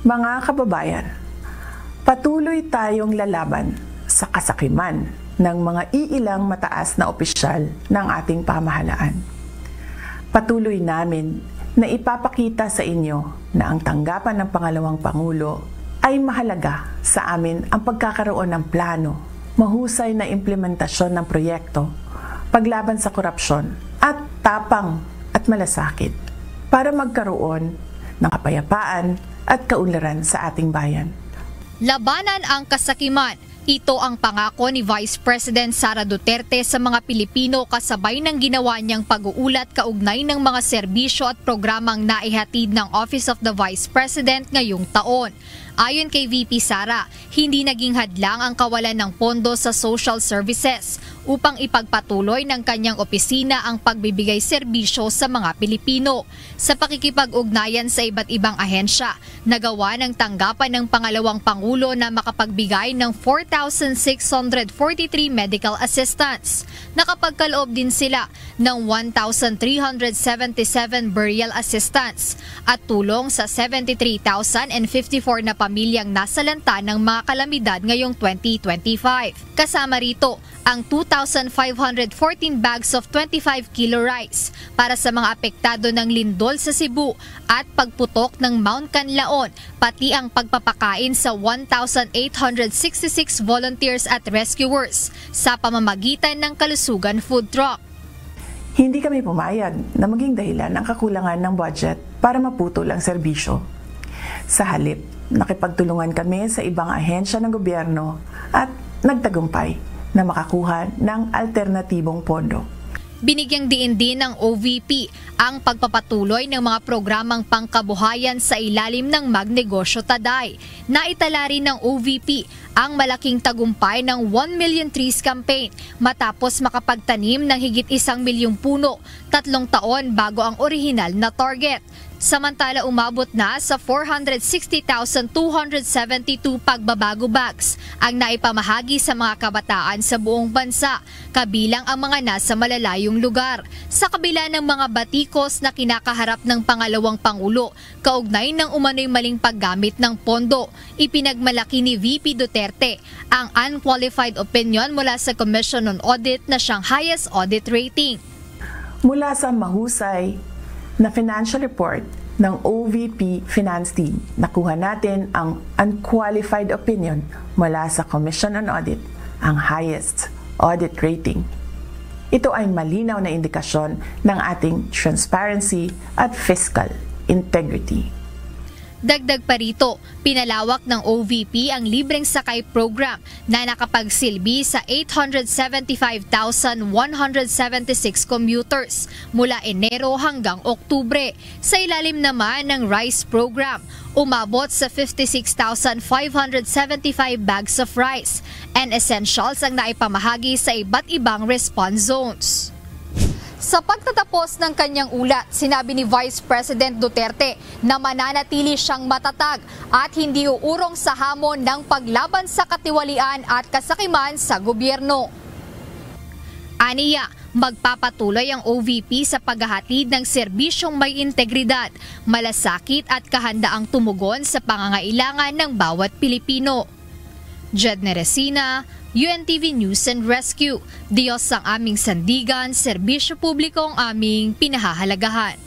Mga kababayan, patuloy tayong lalaban sa kasakiman ng mga iilang mataas na opisyal ng ating pamahalaan. Patuloy namin na ipapakita sa inyo na ang tanggapan ng pangalawang Pangulo ay mahalaga sa amin ang pagkakaroon ng plano, mahusay na implementasyon ng proyekto, paglaban sa korupsyon at tapang at malasakit para magkaroon ng kapayapaan at kaunlaran sa ating bayan. Labanan ang kasakiman. Ito ang pangako ni Vice President Sara Duterte sa mga Pilipino kasabay ng ginawa niyang pag-uulat kaugnay ng mga serbisyo at programang naihatid ng Office of the Vice President ngayong taon. Ayon kay VP Sara, hindi naging hadlang ang kawalan ng pondo sa social services upang ipagpatuloy ng kanyang opisina ang pagbibigay serbisyo sa mga Pilipino. Sa pakikipag-ugnayan sa iba't ibang ahensya, nagawa ng tanggapan ng pangalawang Pangulo na makapagbigay ng 4,643 medical assistance. Nakapagkaloob din sila ng 1,377 burial assistance at tulong sa 73,054 na pamilyang nasalanta ng mga kalamidad ngayong 2025. Kasama rito ang 2,514 bags of 25 kilo rice para sa mga apektado ng lindol sa Cebu at pagputok ng Mount Canlaon, pati ang pagpapakain sa 1,866 volunteers at rescuers sa pamamagitan ng Kalusugan Food Truck. Hindi kami pumayag na maging dahilan ang kakulangan ng budget para maputol ang serbisyo. Sa halip, nakipagtulungan kami sa ibang ahensya ng gobyerno at nagtagumpay na makakuha ng alternatibong pondo. Binigyang diin din ng OVP ang pagpapatuloy ng mga programang pangkabuhayan sa ilalim ng Magnegosyo Taday. Naitala rin ng OVP ang malaking tagumpay ng 1 Million Trees Campaign matapos makapagtanim ng higit 1 milyong puno 3 taon bago ang orihinal na target. Samantala umabot na sa 460,272 pagbabago bags ang naipamahagi sa mga kabataan sa buong bansa, kabilang ang mga nasa malalayong lugar. Sa kabila ng mga batikos na kinakaharap ng pangalawang Pangulo, kaugnay ng umano'y maling paggamit ng pondo, ipinagmalaki ni VP Duterte ang unqualified opinion mula sa Commission on Audit na siyang highest audit rating. Mula sa mahusay na financial report ng OVP Finance Team, nakuha natin ang unqualified opinion mula sa Commission on Audit, ang highest audit rating. Ito ay malinaw na indikasyon ng ating transparency at fiscal integrity. Dagdag pa rito, pinalawak ng OVP ang libreng sakay program na nakapagsilbi sa 875,176 commuters mula Enero hanggang Oktubre. Sa ilalim naman ng rice program, umabot sa 56,575 bags of rice and essentials ang naipamahagi sa iba't ibang response zones. Sa pagtatapos ng kanyang ulat, sinabi ni Vice President Duterte na mananatili siyang matatag at hindi uurong sa hamon ng paglaban sa katiwalian at kasakiman sa gobyerno. Aniya, magpapatuloy ang OVP sa paghahatid ng serbisyong may integridad, malasakit at kahandaang tumugon sa pangangailangan ng bawat Pilipino. Jedne Resina, UNTV News and Rescue. Diyos ang aming sandigan, serbisyo publiko ang aming pinahahalagahan.